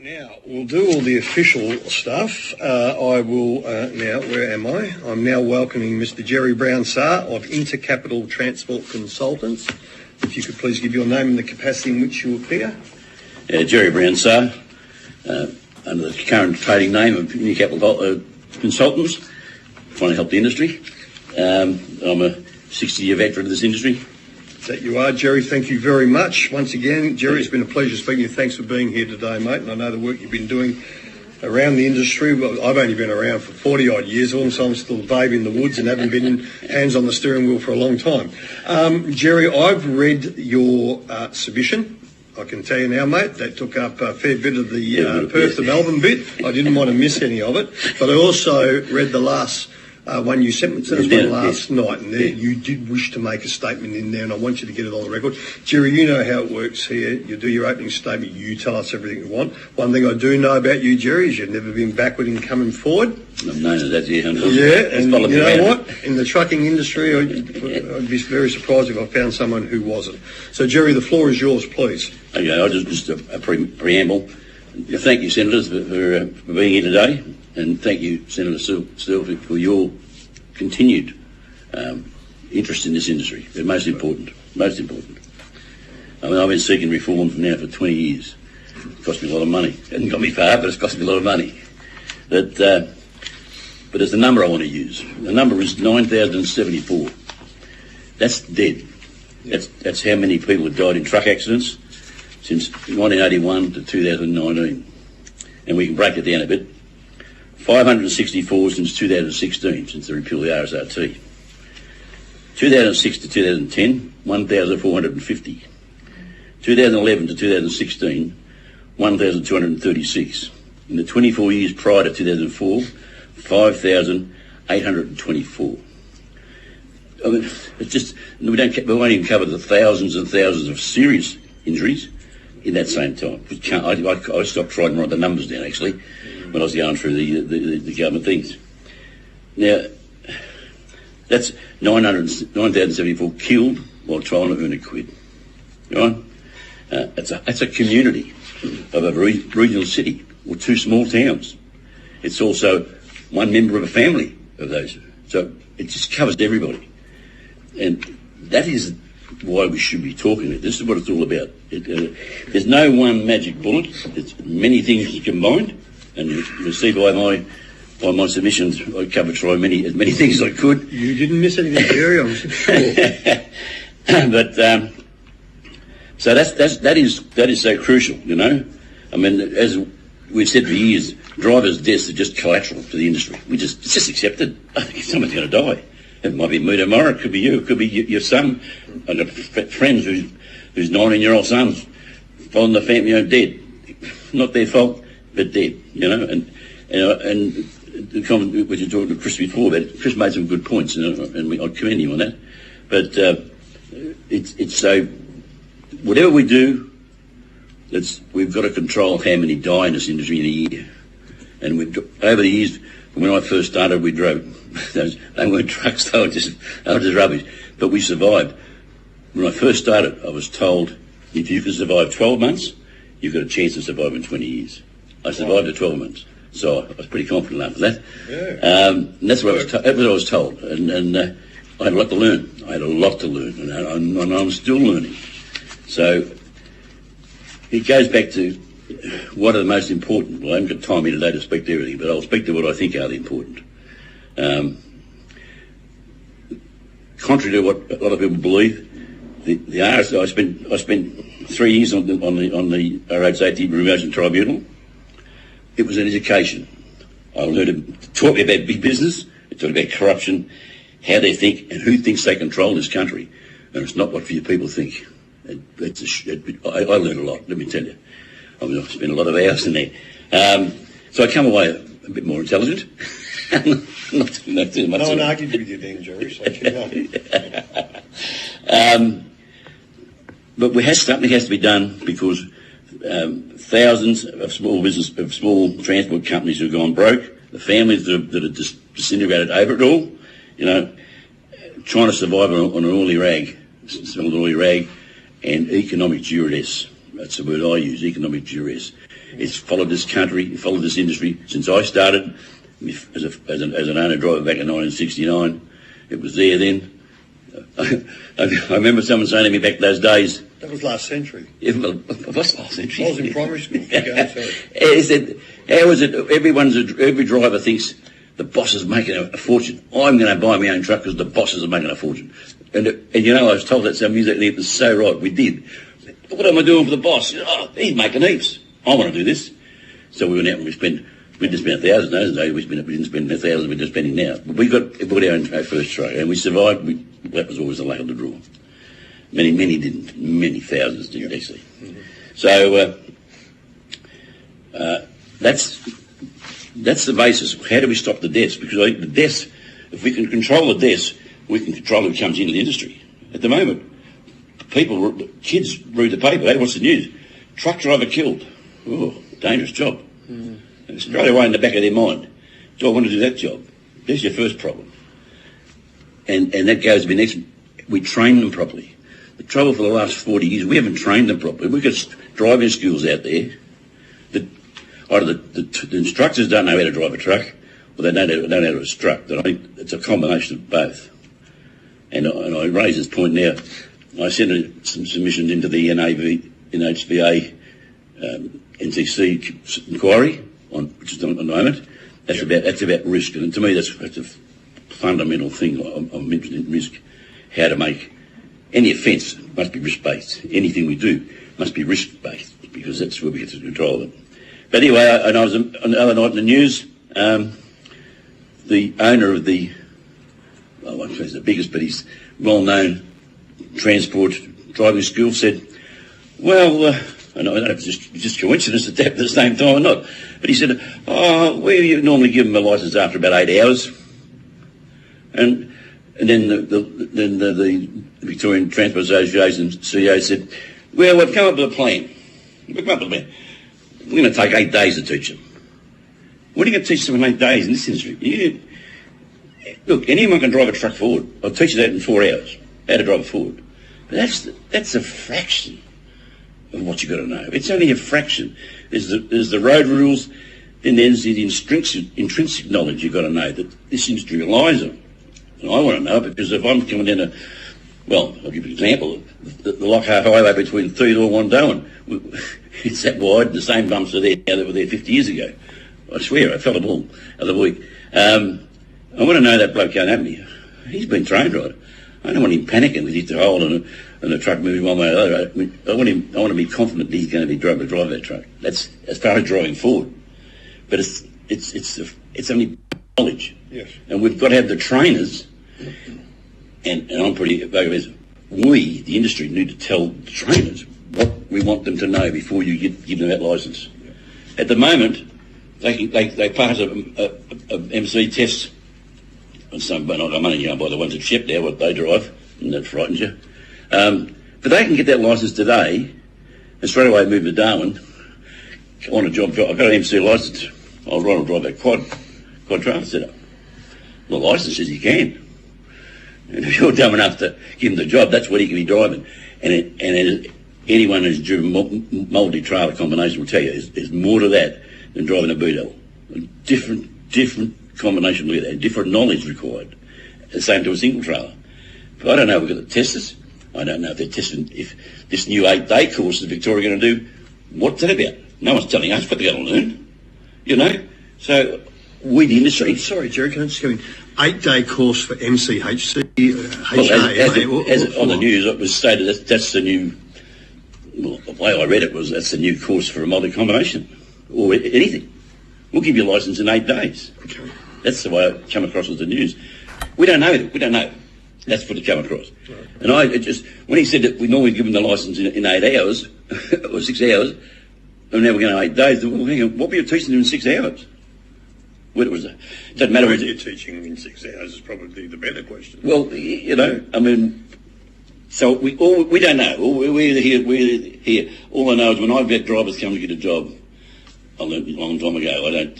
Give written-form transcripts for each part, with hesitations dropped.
Now, we'll do all the official stuff. I will now, where am I? I'm now welcoming Mr. Jerry Brown-Sarre of Intercapital Transport Consultants. If you could please give your name and the capacity in which you appear. Jerry Brown-Sarre, under the current trading name of Intercapital Consultants, trying to help the industry. I'm a 60-year veteran of this industry. That you are, Jerry. Thank you very much. Once again, Jerry, it's been a pleasure speaking to you. Thanks for being here today, mate. And I know the work you've been doing around the industry. Well, I've only been around for 40-odd years, so I'm still a babe in the woods and haven't been hands on the steering wheel for a long time. Jerry, I've read your submission. I can tell you now, mate, that took up a fair bit of the Perth to Melbourne bit. I didn't want to miss any of it. But I also read the last one you sent me last night, and there you did wish to make a statement in there, and I want you to get it on the record. Jerry, you know how it works here. You do your opening statement, you tell us everything you want. One thing I do know about you, Jerry, is you've never been backward in coming forward. I've known that, yeah. Yeah, and you know what? In the trucking industry, I'd be very surprised if I found someone who wasn't. So, Jerry, the floor is yours, please. Okay, I'll just a preamble. Thank you, Senators, for being here today, and thank you, Senator Steele, for your continued interest in this industry. They're most important. Most important. I mean, I've been seeking reform now for 20 years. It cost me a lot of money. It hasn't got me far, but it's cost me a lot of money. But it's the number I want to use. The number is 9,074. That's dead. That's how many people have died in truck accidents since 1981 to 2019. And we can break it down a bit. 564 since 2016, since the repeal of the RSRT. 2006 to 2010, 1,450. 2011 to 2016, 1,236. In the 24 years prior to 2004, 5,824. I mean, it's just, we won't even cover the thousands and thousands of serious injuries in that same time. I stopped trying to write the numbers down, actually, when I was going through the government things. Now, that's 9,074 killed while trying to earn a quid. Right? That's a community of a regional city or two small towns. It's also one member of a family of those. So it just covers everybody. And that is why we should be talking about. This is what it's all about. There's no one magic bullet. It's many things combined. And you'll see by my submissions, I covered as many things as I could. You didn't miss anything, Jerry, I'm sure. But so that is so crucial, you know. I mean, as we've said for years, drivers' deaths are just collateral to the industry. It's just accepted. Someone's going to die. It might be me tomorrow. It could be you. It could be your son. I've got friends whose 19-year-old sons following the family, dead. Not their fault, but dead. You know, and the comment which you talked to Chris before, that Chris made some good points, and I commend him on that. But it's so whatever we do, we've got to control how many die in this industry in a year. And over the years, when I first started, we drove. They weren't trucks, they were just rubbish. But we survived. When I first started, I was told, if you can survive 12 months, you've got a chance of surviving 20 years. I survived at 12 months, so I was pretty confident after that. Yeah. And that's what I was told. And I had a lot to learn. And I'm still learning. So it goes back to what are the most important. Well, I haven't got time here today to speak to everything, but I'll speak to what I think are the important. Contrary to what a lot of people believe, the RSRT, I spent 3 years on the Road Safety Remotion Tribunal. It was an education. I learned to talk about big business, it taught about corruption, how they think, and who thinks they control this country. And it's not what few people think. I learned a lot, let me tell you. I mean, I've spent a lot of hours in there. So I come away a bit more intelligent. not too much. No one argued with you then, Jerry, so but something has to be done, because thousands of small transport companies have gone broke, the families that are just disintegrated over it all, you know, trying to survive on an oily rag, and economic duress. That's the word I use, economic duress. It's followed this country, it followed this industry since I started as an owner-driver back in 1969. It was there then. I remember someone saying to me back those days... That was last century. It was last century. I was in primary school. Okay, he said, how is it every driver thinks the boss is making a fortune. I'm going to buy my own truck because the bosses are making a fortune. And you know, I was told that some music, and it was so right. We did. What am I doing for the boss? Oh, he's making heaps. I want to do this. So we went out and we didn't spend $1,000 those days. We didn't spend the $1,000 we're just spending now. But we bought our own first truck and we survived. That was always the luck of the draw. Many didn't. Many thousands didn't actually. Mm-hmm. So that's the basis. How do we stop the deaths? Because I think the deaths, if we can control the deaths, we can control who comes into the industry. At the moment, kids read the paper. Hey, what's the news? Truck driver killed. Oh, dangerous job. Mm. And straight away in the back of their mind, do I want to do that job? There's your first problem. And that goes to the next. We train them properly. The trouble for the last 40 years, we haven't trained them properly. We've got driving schools out there. Either the instructors don't know how to drive a truck, or they don't know how to instruct. And I think it's a combination of both. And I raise this point now. I sent some submissions into the NHVA NCC inquiry, which is on the moment. That's about risk, and to me that's a fundamental thing. I'm interested in risk. How to make any offence must be risk-based. Anything we do must be risk-based because that's where we get to control it. But anyway, and I was on the other night in the news. The owner of the, well, I won't say he's the biggest, but he's well-known transport driving school said, well, I don't know if it's just coincidence that at the same time or not, but he said, we normally give them a licence after about 8 hours. And then the Victorian Transport Association CEO said, well, we've come up with a plan. We're going to take 8 days to teach them. What are you going to teach them in 8 days in this industry? Look, anyone can drive a truck forward. I'll teach you that in 4 hours, how to drive it forward. But that's a fraction of what you've got to know. It's only a fraction. There's the road rules, then there's the intrinsic knowledge you've got to know that this industry relies on. And I want to know because if I'm coming down I'll give you an example. The Lockhart Highway between Theodore and Wandoan, it's that wide, the same bumps are there now that were there 50 years ago. I swear, I felt them all the other week. I want to know that bloke can't have me. He's been trained right. I don't want him panicking with his hole and the truck moving one way or the other. I want to be confident that he's going to be able to drive that truck. That's as far as driving forward. But it's only knowledge. Yes. And we've got to have the trainers. And I'm pretty vocal. We, the industry, need to tell the trainers what we want them to know before you give them that licence. At the moment, they pass a MC test, and some, but I'm only going by the ones that ship now, what they drive, and that frightens you. But they can get that licence today, and straight away move to Darwin on a job. I've got an MC licence. I'll ride or drive that quad trailer setup. The licence says you can. And if you're dumb enough to give him the job, that's what he can be driving. And anyone who's driven multi-trailer combination will tell you there's more to that than driving a boot. A different combination with that, different knowledge required. The same to a single trailer. But I don't know if we've got to test this. I don't know if they're testing if this new 8-day course that Victoria are going to do, what's that about? No one's telling us what they're going to learn. You know? So we, the industry... Sorry, Jerry, can I just go in? 8-day course for MCHC, as on the news, it was stated that's the new... Well, the way I read it was that's the new course for a multi-combination, or anything. We'll give you a licence in 8 days. Okay. That's the way I come across with the news. We don't know. That's what it come across. Right. And when he said that we normally give them the licence in 8 hours, or 6 hours, and now we're going to 8 days, well, hang on, what were you teaching them in 6 hours? What was it? Doesn't matter whether you're teaching them in 6 hours is probably the better question. Well, you know, I mean, so we don't know. We're here. All I know is when I've got drivers come to get a job, I learned a long time ago.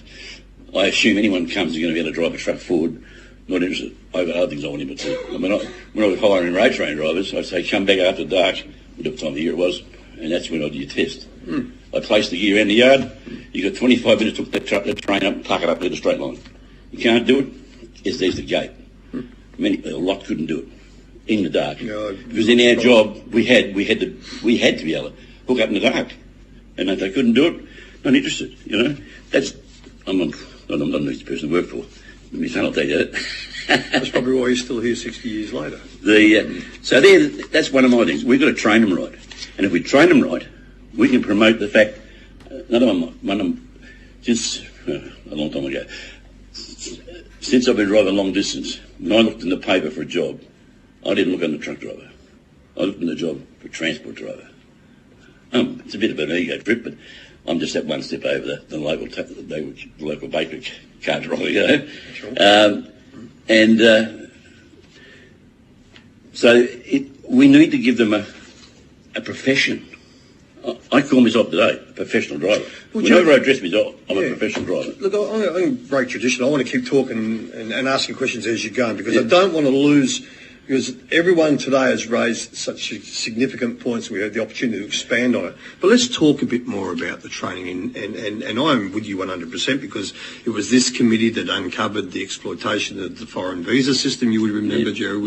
I assume anyone comes is going to be able to drive a truck forward. Not interested. I've got other things I want him to do. I mean, when I was hiring road train drivers, I'd say come back after dark, whatever time of the year it was, and that's when I do your test. I place the gear in the yard. You got 25 minutes to hook the train up and park it up in a straight line. You can't do it. There's the gate. A lot couldn't do it in the dark because in our job we had to be able to hook up in the dark, and if they couldn't do it, not interested. I'm not an easy person to work for. My son will tell you that. That's probably why you're still here 60 years later. That's one of my things. We've got to train them right, and if we train them right, we can promote the fact. Since a long time ago, since I've been driving long distance, when I looked in the paper for a job, I didn't look on the truck driver. I looked in the job for transport driver. It's a bit of an ego trip, but I'm just that one step over the local bakery car driver, Sure. We need to give them a profession. I call myself today a professional driver. Whenever I address myself, I'm a professional driver. Look, I'm going to break tradition. I want to keep talking and asking questions as you're going because I don't want to lose, because everyone today has raised such significant points. We had the opportunity to expand on it. But let's talk a bit more about the training. And I'm with you 100% because it was this committee that uncovered the exploitation of the foreign visa system. You would remember, Jerry,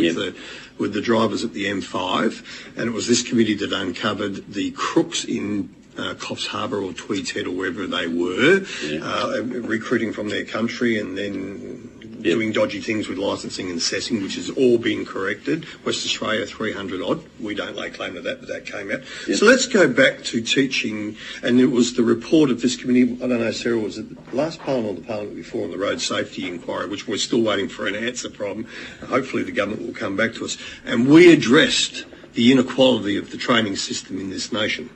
with the drivers at the M5. And it was this committee that uncovered the crooks in Coffs Harbour or Tweeds Head or wherever they were, recruiting from their country and then doing dodgy things with licensing and assessing, which has all been corrected. West Australia 300 odd. We don't lay claim to that, but that came out. Yep. So let's go back to teaching, and it was the report of this committee. I don't know, Sarah, was it the last Parliament or the Parliament before on the road safety inquiry, which we're still waiting for an answer from. Hopefully the government will come back to us. And we addressed the inequality of the training system in this nation.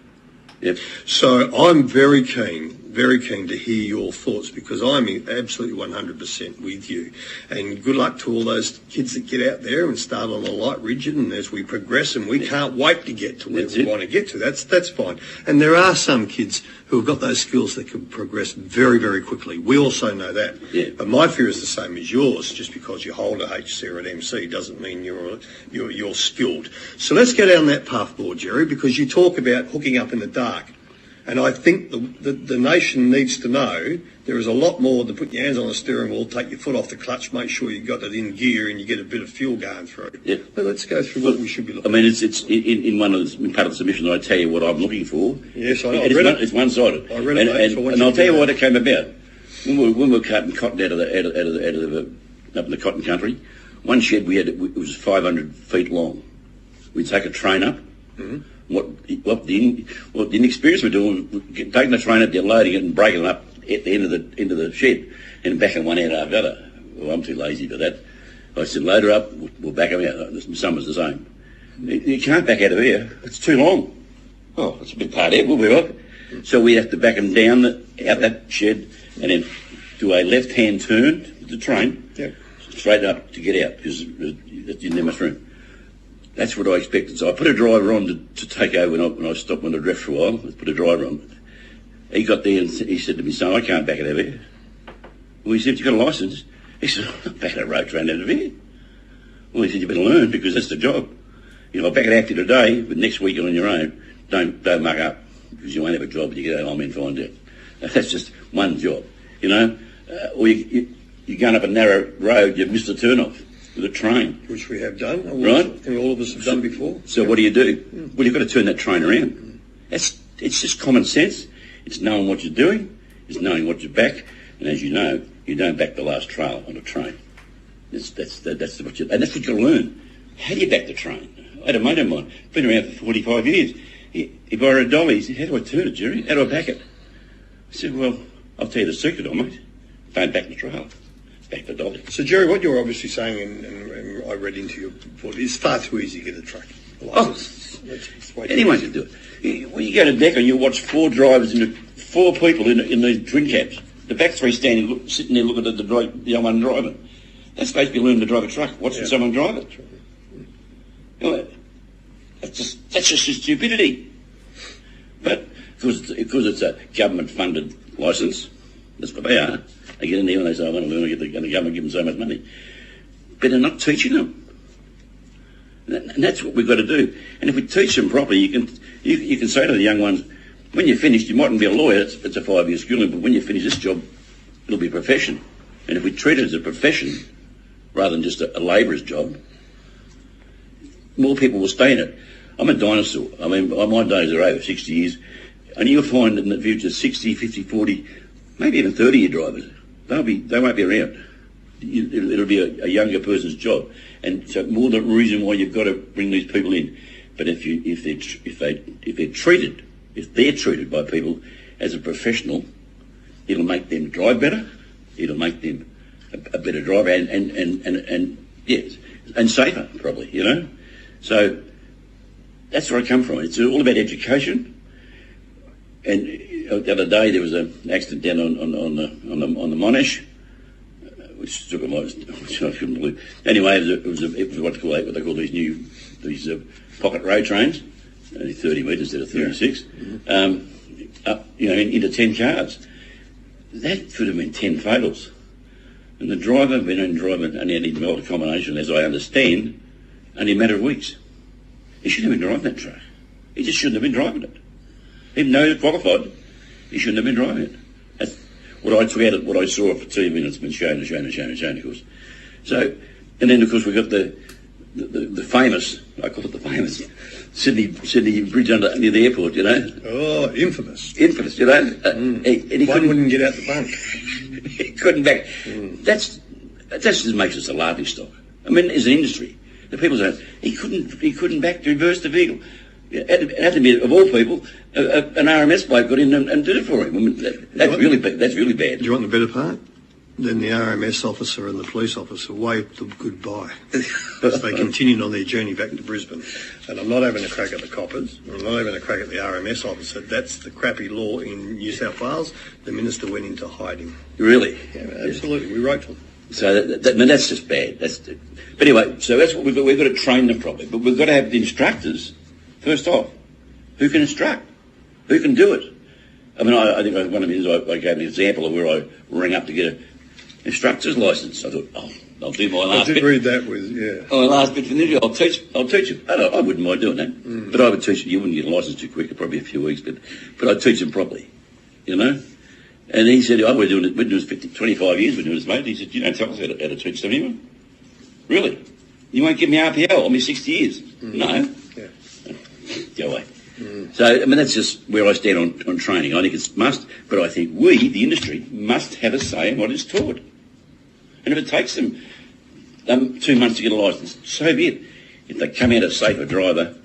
Yep. So I'm very keen to hear your thoughts because I'm absolutely 100% with you. And good luck to all those kids that get out there and start on a light rigid, and as we progress, and we can't wait to get to where we want to get to. That's fine. And there are some kids who have got those skills that can progress very, very quickly. We also know that. Yeah. But my fear is the same as yours. Just because you hold a HC or an MC doesn't mean you're skilled. So let's go down that path board, Jerry, because you talk about hooking up in the dark. And I think the nation needs to know there is a lot more than put your hands on the steering wheel, take your foot off the clutch, make sure you got it in gear and you get a bit of fuel going through. Yeah. But let's go through what we should be looking at. I mean, it's in part of the submission I tell you what I'm looking for. Yes, I read it. It's one-sided. I read it, and I'll tell you what it came about. When we were cutting cotton out of up in the cotton country, one shed it was 500 feet long. We'd take a train up. Mm-hmm. What the inexperience we're doing, taking the train up, loading it and breaking it up at the end of the shed and backing one out after the other. Well, I'm too lazy for that. I said, load her up, we'll back them out. The summer's the same. You can't back out of here. It's too long. Oh, it's a big part there. We'll be right. So we have to back them down out that shed and then do a left-hand turn with the train, straight up to get out because you didn't have much room. That's what I expected. So I put a driver on to take over when I stopped on the drift for a while. I put a driver on. He got there and he said to me, son, I can't back it out of here. Well, he said, you got a licence? He said, I'm not backing a road train out of here. Well, he said, you better learn because that's the job. I'll back it out to you today, but next week you're on your own. Don't muck up because you won't have a job when you get home and find out. That's just one job, or you're going up a narrow road, you've missed a turn-off. With a train. Which we have done. Right. And all of us have done before. So what do you do? Well, you've got to turn that train around. It's just common sense. It's knowing what you're doing. It's knowing what you're back. And as you know, you don't back the last trail on a train. That's what you've got to learn. How do you back the train? I had a mate of mine, been around for 45 years. He borrowed a dolly. He said, how do I turn it, Jerry? How do I back it? I said, well, I'll tell you the secret, mate. Don't back the trail. Back the dolly. So, Jerry, what you're obviously saying, and I read into your report, it's far too easy to get a truck. Anyone can do it. When you go to Decca and you watch four drivers, four people in these twin cabs, the back three sitting there looking at the young one driving. That's basically learning to drive a truck, watching someone drive it. That's just stupidity. But because it's a government-funded licence, that's what they are. They get in there and they say, I want to learn, and the government give them so much money. But they're not teaching them. And that's what we've got to do. And if we teach them properly, you can say to the young ones, When you're finished, you mightn't be a lawyer. It's a 5-year schooling, but when you finish this job, it'll be a profession. And if we treat it as a profession rather than just a labourer's job, more people will stay in it. I'm a dinosaur. I mean, my days are over 60 years, and you'll find in the future 60, 50, 40, maybe even 30-year drivers. They won't be around. It'll be a younger person's job, and so more the reason why you've got to bring these people in. But if they're treated by people as a professional, it'll make them drive better. It'll make them a better driver and safer probably. You know, so that's where I come from. It's all about education. And the other day there was an accident down on the Monash, which took which I couldn't believe. Anyway, it was what they call these pocket road trains, only 30 metres instead of 36. Into 10 cars. That could have been 10 fatals. And the driver only had a mild combination, as I understand, only a matter of weeks. He shouldn't have been driving that truck. He just shouldn't have been driving it. Even though he was qualified, he shouldn't have been driving it. That's what I took out of what I saw for 2 minutes, been shown, of course. So, and then of course we got the famous, I call it the famous, Sydney Bridge near the airport, you know. Oh, infamous. Infamous, you know. And he wouldn't get out the bunk. He couldn't back. That just makes us a laughing stock. I mean, as an industry, the people say he couldn't back to reverse the vehicle. It had to be, of all people, an RMS bloke got in and did it for him. I mean, that's really bad. Do you want the better part? Then the RMS officer and the police officer waved them goodbye as they continued on their journey back to Brisbane. And I'm not having a crack at the coppers. I'm not having a crack at the RMS officer. That's the crappy law in New South Wales. The minister went into hiding. Really? Yeah, absolutely. We wrote to them. So that's just bad. But anyway, so that's what we've got. We've got to train them properly. But we've got to have the instructors first off. Who can instruct? Who can do it? I mean, I think one of the things I gave an example of where I rang up to get an instructor's license. I thought, I'll do my last bit. I did read that with, yeah. Oh, my last bit for the interview. I'll teach you. I wouldn't mind doing that. But I would teach you. You wouldn't get a license too quick, probably a few weeks, but I'd teach them properly, you know. And he said, we're doing this 25 years, we're doing this, mate. He said, you don't tell us how to teach them anyone. Really? You won't give me RPL? I'll be 60 years. No. Yeah. Go away. So, I mean, that's just where I stand on training. I think it's must, but I think we, the industry, must have a say in what is taught. And if it takes them 2 months to get a licence, so be it. If they come out a safer driver,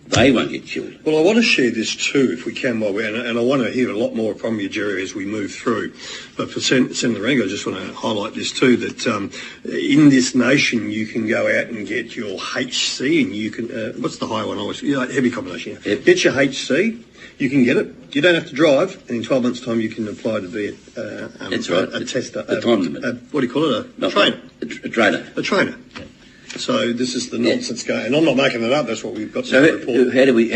they won't get killed. Well, I want to share this too, if we can, and I want to hear a lot more from you, Jerry, as we move through. But for Senator Rango, I just want to highlight this too, that in this nation you can go out and get your HC, and you can, what's the high one? Heavy combination. Yeah. Get your HC, you can get it. You don't have to drive, and in 12 months' time you can apply to be That's right. a tester. The time limit. What do you call it? A trainer. A trainer. A trainer. Yeah. So this is the nonsense going, and I'm not making it up. That's what we've got. So how do we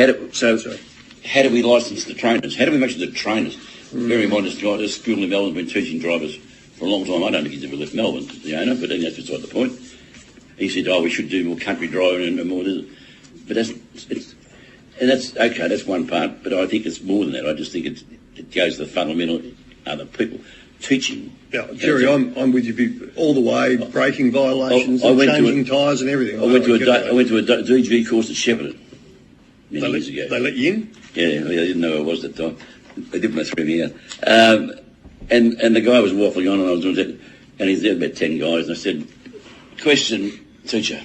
license the trainers? How do we make sure the trainers? Bear in mind, this school in Melbourne's been teaching drivers for a long time. I don't think he's ever left Melbourne, the owner, but that's beside the point. He said, we should do more country driving and more. But that's okay. That's one part, but I think it's more than that. I just think it goes to the fundamental other people teaching. Yeah, Jerry, I'm with you all the way. Braking violations, changing tyres and everything. I went to a DG course at Shepparton many years ago. They let you in? Yeah, I didn't know who I was at the time. They didn't throw me out. And the guy was waffling on, and I was doing that, and he's there about 10 guys, and I said, "Question, teacher."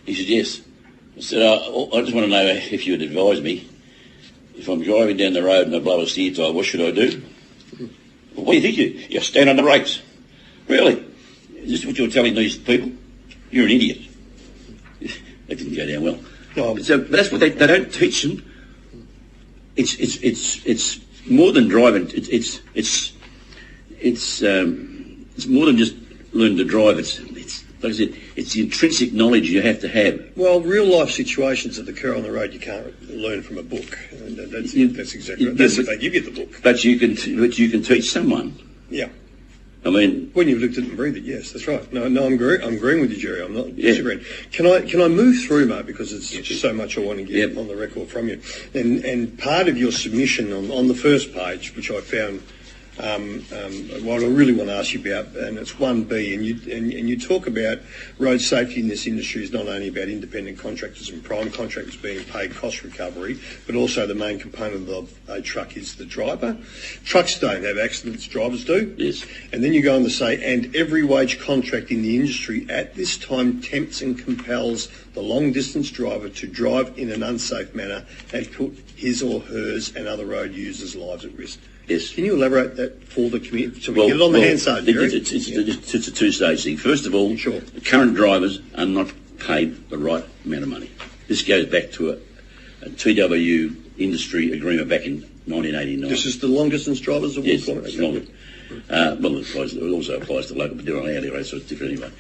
He said, "Yes." I said, "I just want to know if you would advise me if I'm driving down the road and I blow a steer tyre, what should I do?" Well, what do you think you stand on the brakes? Really? Is this what you're telling these people? You're an idiot. That didn't go down well. But that's what they don't teach them. It's more than driving. It's more than just learning to drive. It's like I said, it's the intrinsic knowledge you have to have. Well, real life situations that occur on the road you can't learn from a book. And that's exactly right. That's the fact. You get the book, but you can teach someone. Yeah. I mean, when you've looked at it and breathed it, yes, that's right. No, I'm agreeing with you, Jerry. I'm not disagreeing. Can I move through, mate, because it's just so much I want to get on the record from you. And part of your submission on the first page, which I found, what I really want to ask you about, and it's 1B, and you talk about road safety in this industry is not only about independent contractors and prime contractors being paid cost recovery, but also the main component of a truck is the driver. Trucks don't have accidents, drivers do. yes. And then you go on to say, and every wage contract in the industry at this time tempts and compels the long-distance driver to drive in an unsafe manner and put his or hers and other road users' lives at risk. Yes. Can you elaborate that for the community? So we get it on the Hansard, Jerry. It's a two-stage thing. First of all, Sure. the current drivers are not paid the right amount of money. This goes back to a TW industry agreement back in 1989. This is the long-distance drivers of Yes, employment? it's longer. Well, it also applies to local, but they're on hourly rates, so it's different anyway.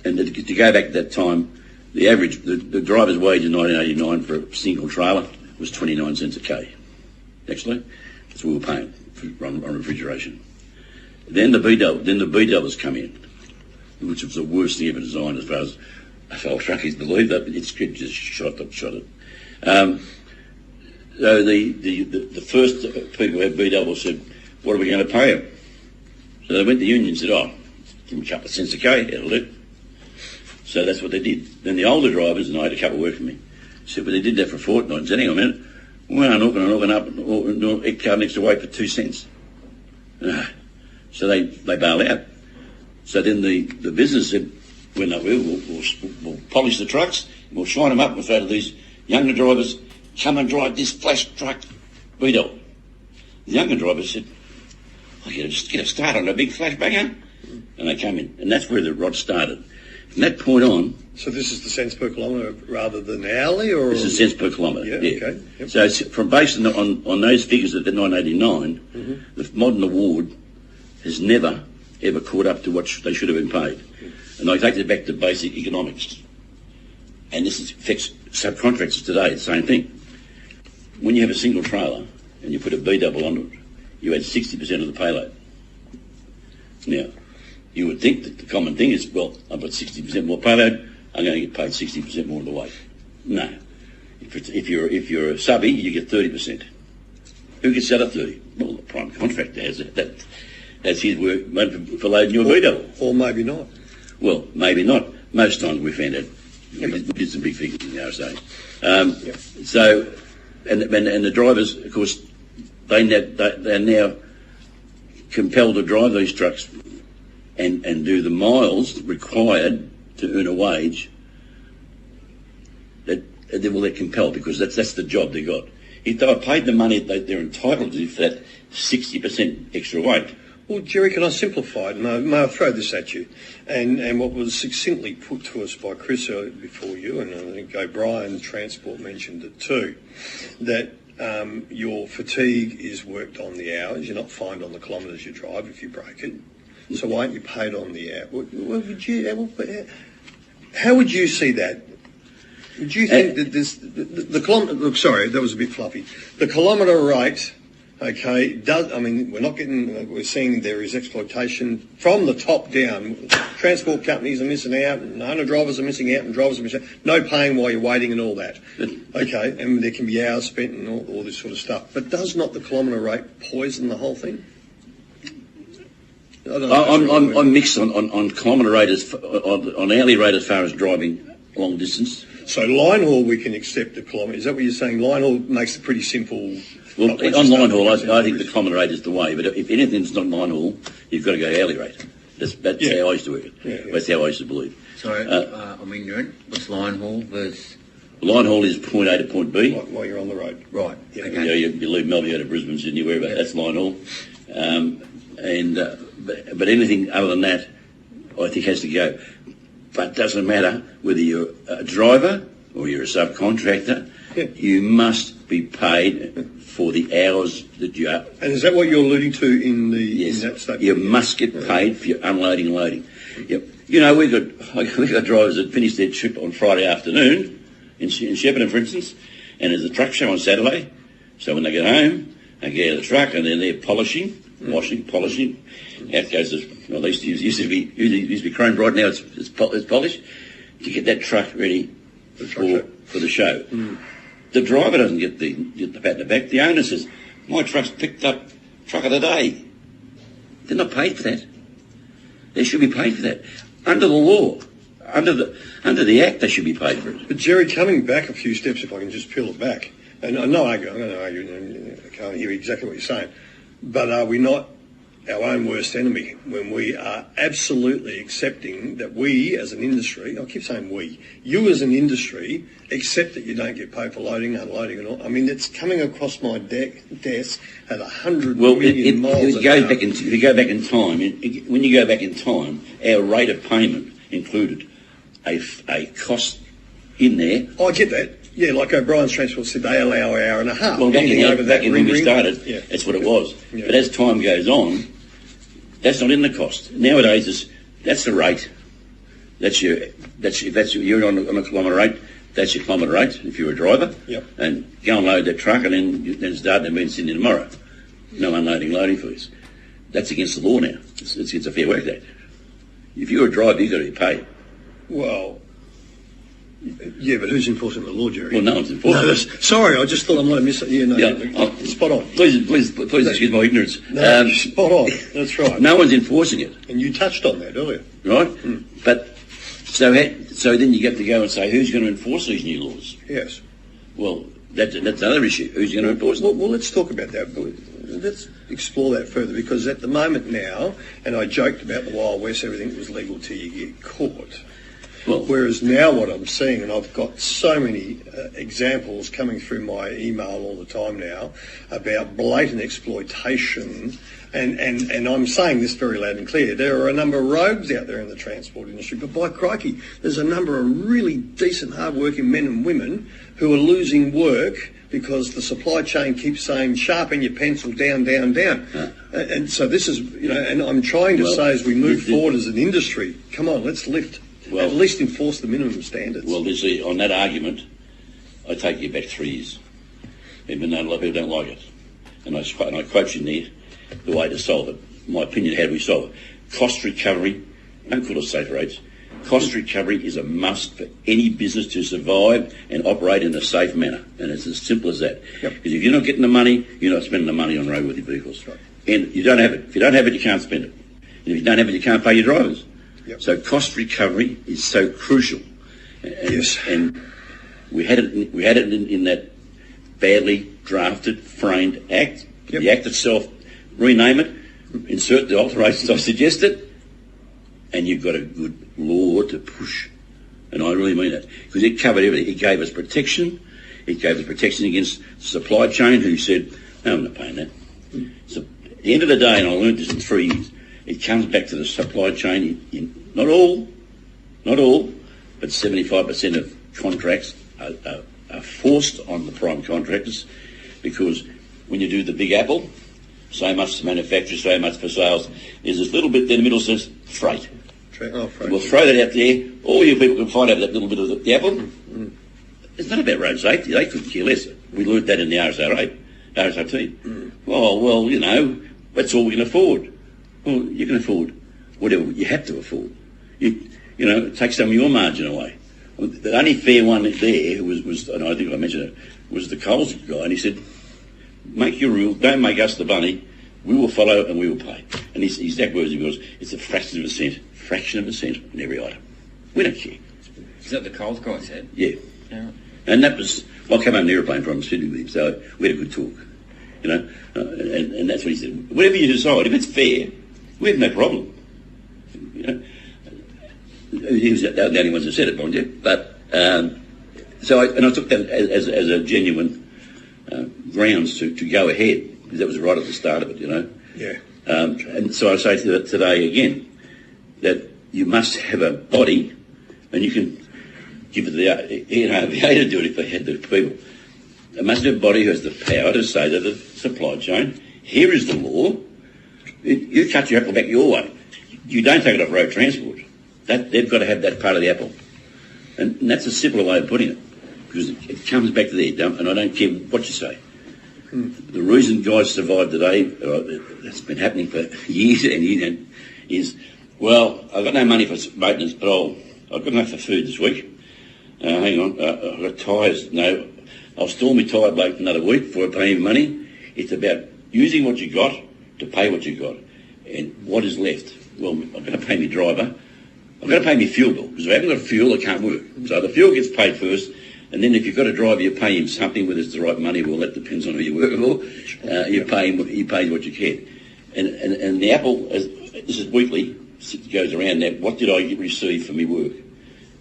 And to go back to that time, the average, the driver's wage in 1989 for a single trailer was 29 cents a K. Actually, that's what we were paying on refrigeration. Then the B-doubles come in, which was the worst thing ever designed as far as truckies believe that, but it's just shot it. So the first people who had B-doubles said, what are we going to pay them? So they went to the union and said, give them a couple of cents a K, that'll do. So that's what they did. Then the older drivers, and I had a couple work for me, said, but they did that for a fortnight. And said, hang on a minute, we're not going up, and car needs to wait for 2 cents. So they bailed out. So then the business said, well, no, we'll polish the trucks, and we'll shine them up, and we'll say to these younger drivers, come and drive this flash truck Beetle. The younger drivers said, just get a start on a big flash banger. And they came in, and that's where the rot started. From that point on... So this is the cents per kilometre rather than hourly, or...? This is cents per kilometre, yeah. Okay. Yep. So it's based on those figures of the 1989, the modern award has never, ever caught up to what they should have been paid. And I take it back to basic economics. And this affects subcontractors today, the same thing. When you have a single trailer and you put a B-double on it, you add 60% of the payload. Now, you would think that the common thing is, well, I've got 60% more payload, I'm going to get paid 60% more of the weight. No. If you're a subby, you get 30%. Who gets that at 30? Well, the prime contractor has it. That's his work for loading your B-double. Or maybe not. Well, maybe not. Most times we found out. We did some big figures in the RSA. So, and the drivers, of course, they're now compelled to drive these trucks and do the miles required to earn a wage. They're compelled because that's the job they got. If they were paid the money they're entitled to for that 60% extra weight. Well, Jerry, can I simplify it? May I throw this at you? And what was succinctly put to us by Chris earlier before you, and I think O'Brien Transport mentioned it too, that your fatigue is worked on the hours. You're not fined on the kilometres you drive if you break it. So why aren't you paid on the hour? How would you see that? Would you think that the kilometre? Look, sorry, that was a bit fluffy. The kilometre rate, okay, we're seeing there is exploitation from the top down. Transport companies are missing out, and owner drivers are missing out, and drivers are missing out. No paying while you're waiting and all that. Okay, and there can be hours spent and all this sort of stuff. But does not the kilometre rate poison the whole thing? I'm mixed on kilometre rate on hourly rate as far as driving long distance. So line haul we can accept a kilometre. Is that what you're saying? Line haul makes it pretty simple. Well, on line haul, I think the kilometre rate is the way. But if anything's not line haul, you've got to go hourly rate. That's how I used to work it. Yeah. That's how I used to believe. Sorry, I'm ignorant. What's line haul versus... Line haul is point A to point B. While you're on the road. Right. Yeah. Okay. You leave Melbourne, go to Brisbane, Sydney, wherever. That's line haul. But anything other than that, I think has to go. But it doesn't matter whether you're a driver or you're a subcontractor. Yeah. You must be paid for the hours that you are. And is that what you're alluding to in that statement? You must get paid for your unloading and loading. Yep. You know, we've got drivers that finish their trip on Friday afternoon in Shepparton, for instance, and there's a truck show on Saturday. So when they get home, and get out of the truck, and then they're polishing, washing, polishing. Out goes the, well, at least it used to be chrome bright, now it's polished, to get that truck ready for the show. The driver doesn't get the pat in the back. The owner says, my truck's picked up truck of the day. They're not paid for that. They should be paid for that. Under the law, under the Act, they should be paid for it. But Jerry, coming back a few steps, if I can just peel it back, and I'm not arguing, and I can't hear exactly what you're saying, but are we not our own worst enemy when we are absolutely accepting that we as an industry, I keep saying we, you as an industry accept that you don't get paid for loading, unloading and all. I mean, it's coming across my desk at 100 million miles an hour. If you go back in time, when you go back in time, our rate of payment included a cost in there. I get that. Yeah, like O'Brien's Transport said, they allow an hour and a half. Well, back in when we started, that's what it was. Yeah. But as time goes on, that's not in the cost. Nowadays, that's the rate. You're on a kilometre rate. That's your kilometre rate if you're a driver. Yep. And go and load that truck, and then start and be sitting tomorrow. No unloading, loading fees. That's against the law now. It's a Fair Work Act. If you're a driver, you've got to be paid. Well, yeah, but who's enforcing the law, Jerry? Well, no one's enforcing it. Sorry, I just thought I might have missed it. Yeah, no, spot on. Please excuse my ignorance. No, spot on. That's right. No one's enforcing it. And you touched on that earlier. Right? But so then you get to go and say, who's going to enforce these new laws? Yes. Well, that's another issue. Who's going to enforce them? Well, let's talk about that. Let's explore that further, because at the moment now, and I joked about the Wild West, everything was legal till you get caught. Well, whereas now what I'm seeing, and I've got so many examples coming through my email all the time now about blatant exploitation, and I'm saying this very loud and clear, there are a number of rogues out there in the transport industry, but by crikey, there's a number of really decent, hard-working men and women who are losing work because the supply chain keeps saying, sharpen your pencil, down, down, down. And so this is, and I'm trying to say as we move forward as an industry, come on, let's lift. Well, at least enforce the minimum standards. Well, on that argument, I take you back 3 years, even though a lot of people don't like it. And I quote you in there the way to solve it. My opinion, how do we solve it? Cost recovery, don't call it safe rates. Cost recovery is a must for any business to survive and operate in a safe manner. And it's as simple as that. Yep. Because if you're not getting the money, you're not spending the money on roadworthy vehicles. Right. And you don't have it. If you don't have it, you can't spend it. And if you don't have it, you can't pay your drivers. Yep. So cost recovery is so crucial. Yes. And we had it in that badly drafted, framed Act. Yep. The Act itself, rename it, insert the alterations I suggested, and you've got a good law to push. And I really mean that. Because it covered everything. It gave us protection. It gave us protection against the supply chain who said, no, I'm not paying that. So at the end of the day, and I learned this in 3 years, it comes back to the supply chain. Not all, but 75% of contracts are forced on the prime contractors, because when you do the big apple, so much to manufacture, so much for sales, there's this little bit there in the middle that says freight. Freight. We'll throw that out there. All you people can find out that little bit of the apple. It's not about road safety. They couldn't care less. We learned that in the RSRT. Well, that's all we can afford. Well, you can afford whatever you have to afford. Take some of your margin away. The only fair one there was, and I think I mentioned it, was the Coles guy, and he said, make your rule, don't make us the bunny, we will follow and we will pay. And his exact words was, it's a fraction of a cent on every item. We don't care. Is that the Coles guy said? Yeah. And that was, I came on an aeroplane from Sydney with him, so we had a good talk. And that's what he said. Whatever you decide, if it's fair, we have no problem. He was the only ones that said it, mind you. But I took that as a genuine grounds to go ahead, because that was right at the start of it, Yeah. And so I say today again that you must have a body, and you can give it the NRVA to do it if they had the people. It must have a body who has the power to say to the supply chain, here is the law. You cut your apple back your way. You don't take it off road transport. They've got to have that part of the apple. And that's a simpler way of putting it, because it comes back to their dump, and I don't care what you say. The reason guys survive today, that's been happening for years and years, is, well, I've got no money for maintenance, but I've got enough for food this week. Hang on, I've got tyres. No, I'll store my tyre bloke for another week before I pay him money. It's about using what you got to pay what you got. And what is left? Well, I'm going to pay my driver. I've got to pay my fuel bill, because if I haven't got fuel, I can't work. So the fuel gets paid first, and then if you've got a driver, you pay him something, whether it's the right money, well, that depends on who you work for. You pay him, he pays what you can. And the Apple, this is weekly, it goes around that, what did I receive for my work?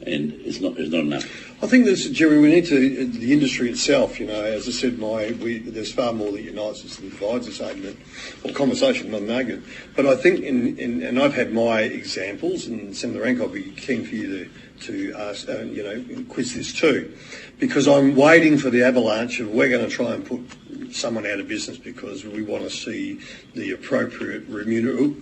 And it's not enough. I think this, Jerry, we need to, the industry itself, you know, as I said, there's far more that unites us than divides this argument, or conversation, not an argument. But I think, and I've had my examples, and Senator Rank, I'll be keen for you to ask, quiz this too, because I'm waiting for the avalanche of we're going to try and put someone out of business because we want to see the appropriate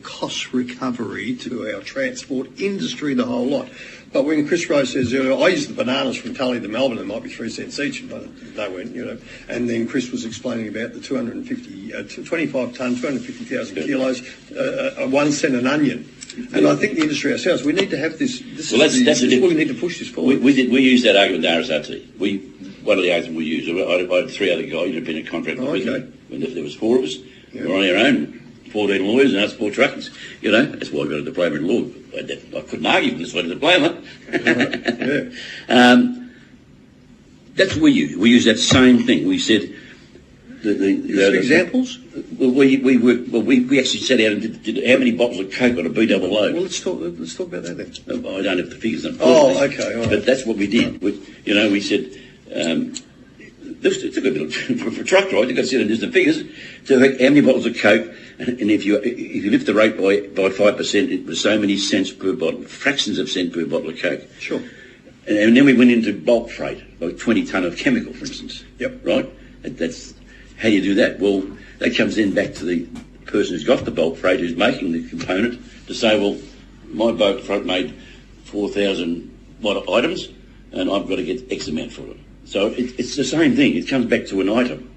cost recovery to our transport industry, the whole lot. But when Chris Rose says earlier, I used the bananas from Tully to Melbourne, it might be 3 cents each, but they weren't, you know. And then Chris was explaining about the 25 tonne, 250,000 kilos, 1 cent an onion. And I think the industry ourselves, we need to have this. This is what we need to push this forward. We used that argument in RSRT. One of the arguments we used, I had 3 other guys, independent contractors with me. When there was 4 of us, we were on our own. 14 lawyers and us 4 truckers, you know. That's why I got a diploma in law. I couldn't argue for this one diploma. That's what we use. We use that same thing. We said examples. We actually sat out and did how many bottles of Coke on a B double load. Well, let's talk about that then. I don't have the figures. Okay. All right. But that's what we did. We said. It took a bit for a truck ride. You've got to sit and do some figures. So how many bottles of Coke, and if you lift the rate by 5%, it was so many cents per bottle, fractions of cent per bottle of Coke. Sure. And then we went into bulk freight, like 20 tonne of chemical, for instance. Yep. Right. That's how do you do that? Well, that comes then back to the person who's got the bulk freight, who's making the component, to say, well, my bulk freight made 4,000 items, and I've got to get X amount for it. So it's the same thing. It comes back to an item.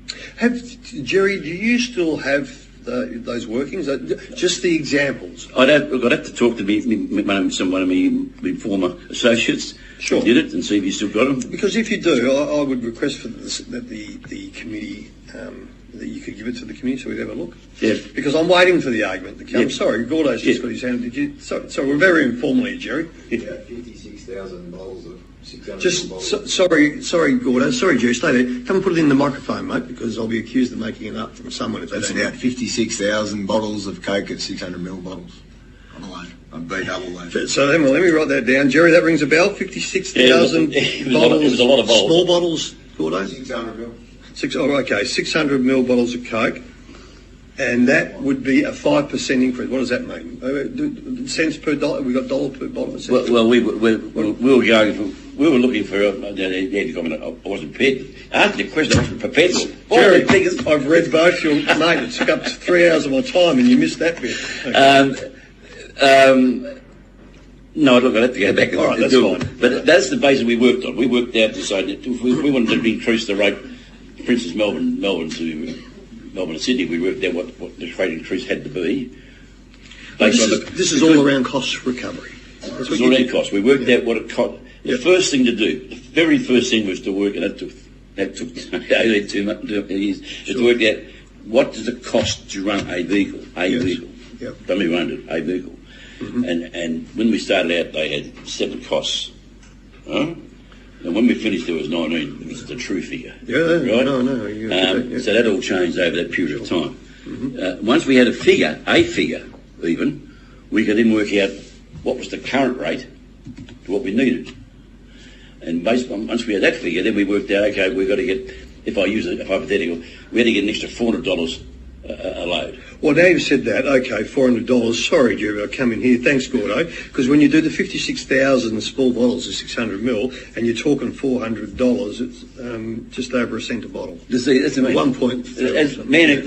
Jerry, do you still have those workings? Just the examples. I'd have to talk to one of my former associates. Sure. Who did it and see if you still got them. Because if you do, I would request that the committee that you could give it to the committee so we'd have a look. Yeah. Because I'm waiting for the argument to come. Yeah. Sorry, Gordo's just got his hand. Did you? Sorry, we're very informally, Jerry. Yeah, 56,000 bottles of 600 Just bottles. sorry, Gordo. Sorry, Jerry. Stay there. Come and put it in the microphone, mate, because I'll be accused of making it up from someone if they That's don't. about 56,000 bottles of Coke at 600ml bottles on a load. A B double load. So then, let me write that down. Jerry, that rings a bell. 56,000 bottles. It was a lot of bottles. Small bottles, Gordo. 600ml. 600ml bottles of Coke, and that would be a 5% increase. What does that mean? Cents per dollar? We got dollar per bottle. Well, we were looking for. I wasn't prepared. After the question, I wasn't prepared. Jerry, I've read both your mate. It took up to 3 hours of my time, and you missed that bit. Okay. No, look, I'd have to go back and all right, that's do fine. it. But that's the basis we worked on. We worked out to say that if we wanted to increase the rate, for instance, Melbourne to Sydney, we worked out what the rate increase had to be. This is all around cost recovery. It's all around cost. We worked out what it cost. The first thing to do, the very first thing was to work, and that took 2 years, is to work out what does it cost to run a vehicle. Yep. Don't be run a vehicle. Mm-hmm. And when we started out, they had 7 costs. And when we finished, there was 19. It's the true figure. Yeah, right? No. So that all changed over that period of time. Mm-hmm. Once we had a figure even, we could then work out what was the current rate to what we needed. And based on, once we had that figure, then we worked out, okay, we've got to get, if I use a hypothetical, we had to get an extra $400 a load. Well, now you've said that, okay, $400. Sorry, Jerry, I'll come in here. Thanks, Gordo. Because when you do the 56,000 small bottles of 600ml and you're talking $400, it's just over a cent a bottle. That's amazing. 1 point. The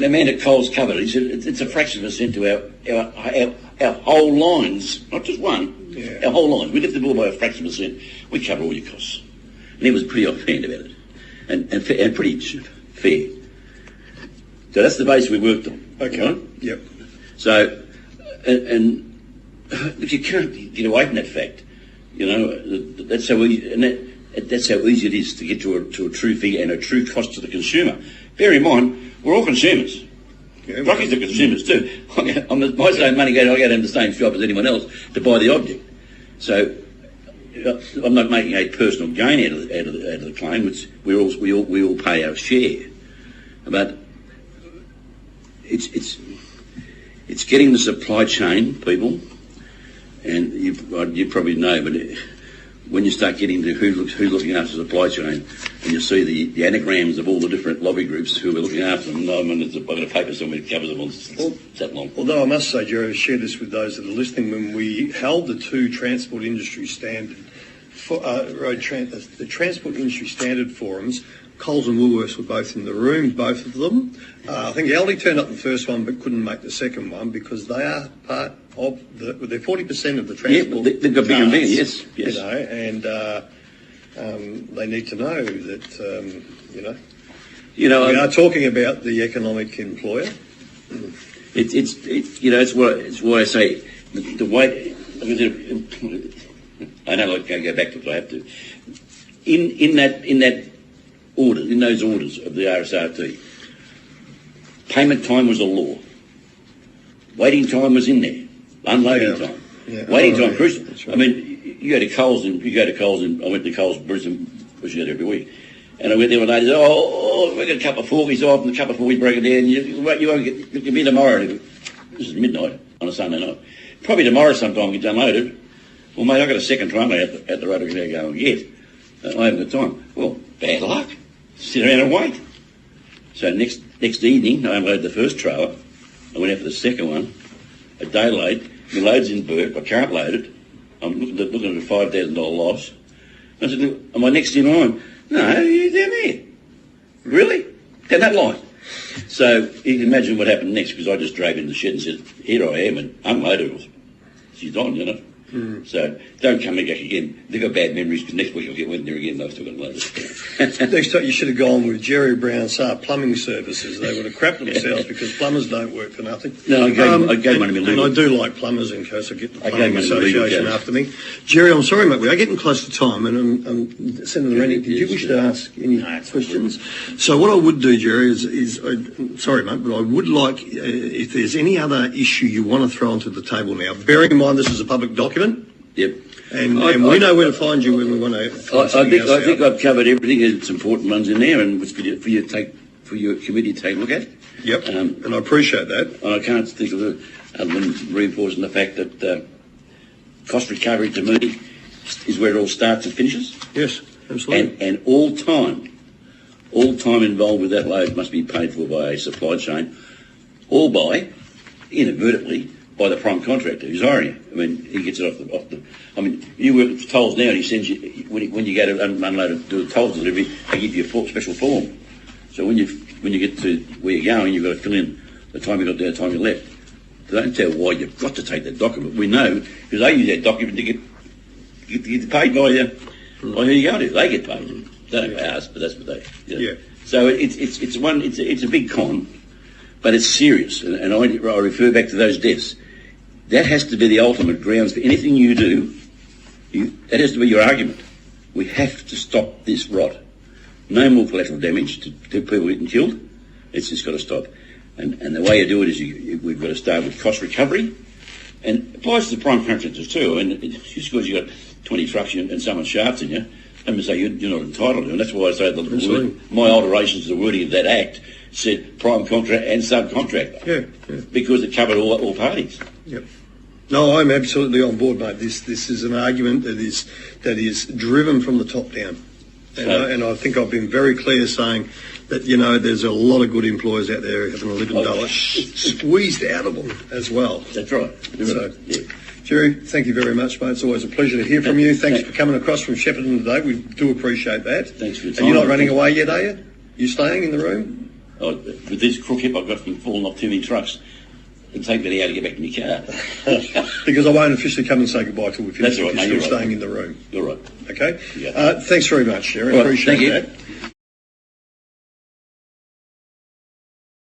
man at Coles covered it. He said it's a fraction of a cent to our whole lines, not just one. Yeah. Our whole lines. We lift the ball by a fraction of a cent. We cover all your costs. And he was pretty offhand about it, and pretty fair. So that's the base we worked on. Okay. Right? Yep. So, and if you can't get away from that fact, you know, that's how easy, and that's how easy it is to get to a true figure and a true cost to the consumer. Bear in mind, we're all consumers. Yeah, Truckies are consumers too. My same money I go down the same shop as anyone else to buy the object. So I'm not making a personal gain out of the claim, which we all pay our share. But it's getting the supply chain, people, and you probably know, but when you start getting to who's looking after the supply chain, and you see the anagrams of all the different lobby groups who are looking after them, I mean, I've got a paper somewhere that covers them on that long. Although I must say, Jerry, I share this with those that are listening, when we held the two transport industry standard, the transport industry standard forums, Coles and Woolworths were both in the room, both of them. I think Aldi turned up the first one but couldn't make the second one because they are part of they're 40% of the transport. Yeah, they've got bigger and bigger, yes. You know, and they need to know that, we are talking about the economic employer. It's why I say the way. I don't like to go back to it, but I have to. In those orders of the RSRT, payment time was a law. Waiting time was in there. Unloading time. Yeah. Waiting time, crucial. Right. I mean, you go to Coles and I went to Coles Brisbane, which you go there every week. And I went there one day and said, we got a couple of forkies off, and a couple of forkies broken down. You won't get, it could be tomorrow. This is midnight on a Sunday night. Probably tomorrow sometime it's unloaded. Well, mate, I've got a second trailer at the road there going, yet. I haven't got time. Well, bad luck. Sit around and wait. So next evening, I unloaded the first trailer. I went out for the second one. A day late. My load's in Burke. I can't load it. I'm looking at a $5,000 loss. I said, am I next in line? No, you're down there. Really? Down that line. So you can imagine what happened next, because I just drove in the shed and said, here I am, and unloaded it. She's on, you know. So don't come back again. They've got bad memories, because next week I'll get went there again and I've still got loaded. Next time you should have gone with Jerry Brown-Sarre Plumbing Services. They would have crapped themselves because plumbers don't work for nothing. No, I gave one of my legal. And I do like plumbers, in case I get the Plumbing Association after me. Jerry, I'm sorry, mate, we are getting close to time, and I'm Senator Rennie, did you wish to ask any questions? So what I would do, Jerry, is sorry, mate, but I would like, if there's any other issue you want to throw onto the table now, bearing in mind this is a public document. Yep. And we know where to find you when we want to. I think I've covered everything. There's some important ones in there, and it's for your committee to take a look at. Yep. And I appreciate that. I can't think of it other than reinforcing the fact that cost recovery to me is where it all starts and finishes. Yes, absolutely. And all time involved with that load must be paid for by a supply chain, or inadvertently, by the prime contractor who's hiring you. I mean, he gets it off the. I mean, you work for Tolls now, and he sends you when you go to unload do a Tolls delivery, they give you a special form. So when you get to where you're going, you've got to fill in the time you got there, the time you left. They don't tell why you've got to take that document. We know because they use that document to get paid by who you go to. They get paid. They don't pay us, but that's what they. Yeah. So it's a big con, but it's serious, and I refer back to those deaths. That has to be the ultimate grounds for anything you do. That has to be your argument. We have to stop this rot. No more collateral damage to people getting killed. It's just got to stop. And the way you do it is we've got to start with cost recovery, and it applies to the prime contractors too. I mean, just because you've got 20 trucks and someone shafts in you, let me say you're not entitled to, and that's why I say my alterations to the wording of that act said prime contract and subcontractor. Yeah. Because it covered all parties. Yep. No, I'm absolutely on board, mate. This is an argument that is driven from the top down, and I think I've been very clear saying that there's a lot of good employers out there having $11 squeezed out of them as well. That's right. Jerry, thank you very much, mate. It's always a pleasure to hear from you. Thanks for coming across from Shepparton today. We do appreciate that. Thanks for your time. And you're not running away yet, are you? You staying in the room? With this crook hip I've got from falling off too many trucks, it'll take me an hour to get back to my car. Because I won't officially come and say goodbye till we finish. That's right, you're still staying in the room. You're right. Okay? Yeah. Thanks very much, Jerry. Appreciate that.